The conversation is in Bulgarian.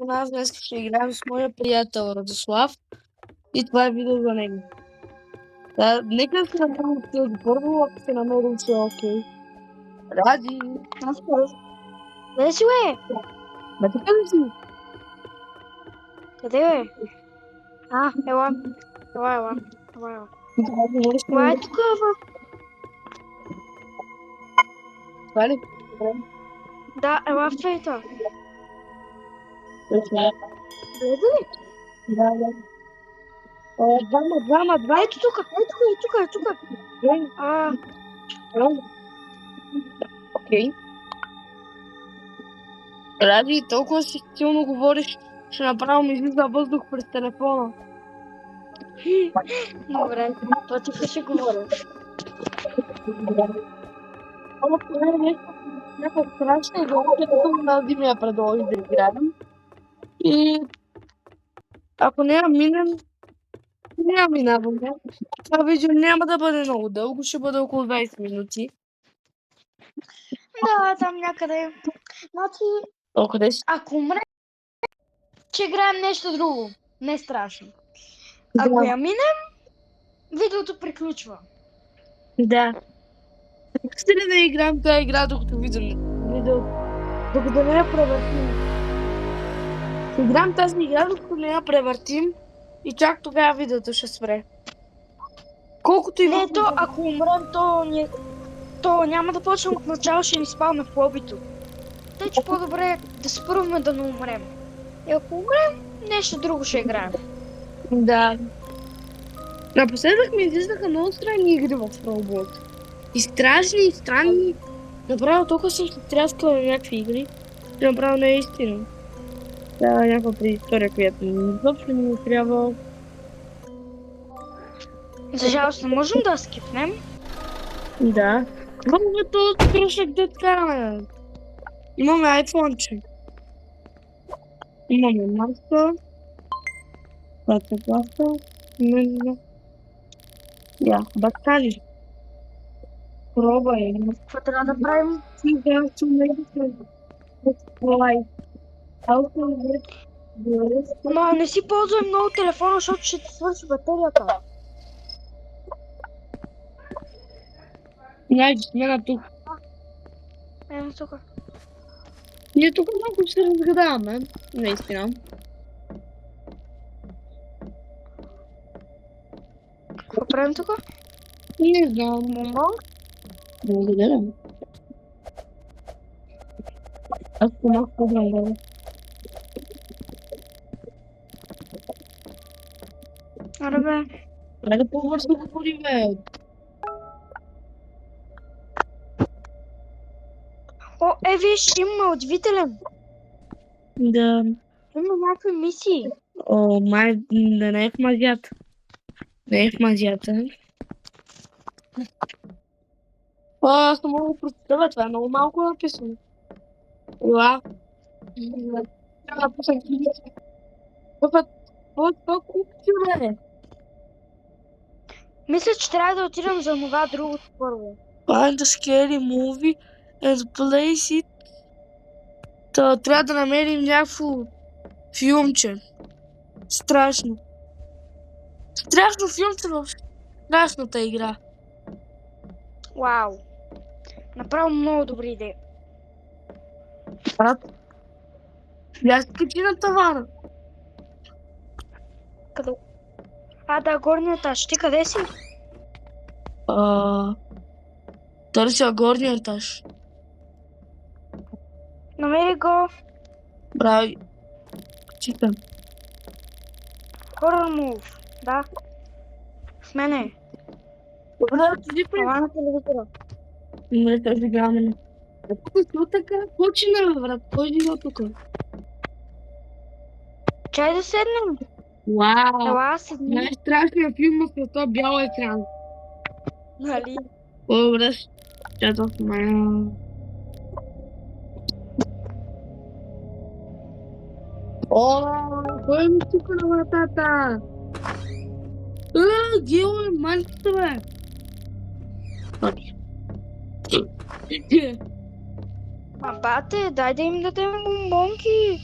Аз днес ще играем с моя приятел Радослав и това е видео за него. Да, нека се направим този първо, ако се намерим все окей. Ради! Къде си, бе? Бе, така ли си? Къде, бе? Ела. Ела. Това е тук Това ли? Да, ела в цвета. Това е. Влезе ли? Да. Двама. Ето тук. Окей. Ради, толкова си силно говориш, ще направим излиза въздух през телефона. Добре, по-тихо ще говоря. Това е нещо, някакво страшно, защото на Дими я предложи да играем. И ако няма минаваме. Това видео няма да бъде много дълго, ще бъде около 20 минути. Да, там някъде. Значи, Къде си? ако умре, ще играем нещо друго. Не е страшно. Ако я минем, видеото приключва. Да. Искате ли да играем тази игра, докато видим видео? Докато не я превъртим. Играем тази игра, докато не я превъртим и чак тогава видеото ще спре. Колкото и... Не, ако умрем, то няма да почнем от начало, ще ни спалме в лобито. Тъй, че по-добре да спърваме да не умрем. И ако умрем, нещо друго ще играем. Да. Напоследък ми излизаха много странни игри в Roblox. И страшни, и странни. Направо толкова съм се тряскала на някакви игри. Направо не е истина. Да, някаква предистория, която изобщо не ми трябва. За жалост не можем да скипнем. Да. Колкото трошък да караме. Имаме айфонче. Имаме маска. Плата. Я, баткали. Пробай. Какво трябва да правим? Но не си ползвай много телефона, защото ще ти свърши батерията. Найди смена тук. Ето тук. Ние тук малко ще разгадаваме. Наистина. Какво правим тук? Не знам. Благодаря. Аз помах по-добре. Аре бе. Трябва да по-бързо говори, бе. О, виж, имаме удивителен. Да. Има някакви мисии. О, май да не е в мазята. Не е в мазята. Аз не мога да прочета, това е много малко написано. Ела. Трябва да пусна книгата. Това купки, бе. Мисля, че трябва да отидем за това другото първо. Find a scary movie and place it. Трябва да намерим някакво филмче. Страшно. Страшно филмче в страшната игра. Вау. Направо много добри идеи. Брат, я се качи на тавана. Къде? Да, горния етаж. Ти къде си? Търся горния етаж. Намери го. Брави. Читам. Horror move. Да. С мене. Добре, отиди при... Това на телевизора. Не, тази гамена. Тук така, почина, брат. Кой жива тук? Чай да седнем. Вау! Ела, седни. Най-страшният филм е с този бял екран. Нали? Добре, чето в мен. Кой ми стука на вратата? Гео е манчета, бе! Бате, дай да им дадем бомбонки.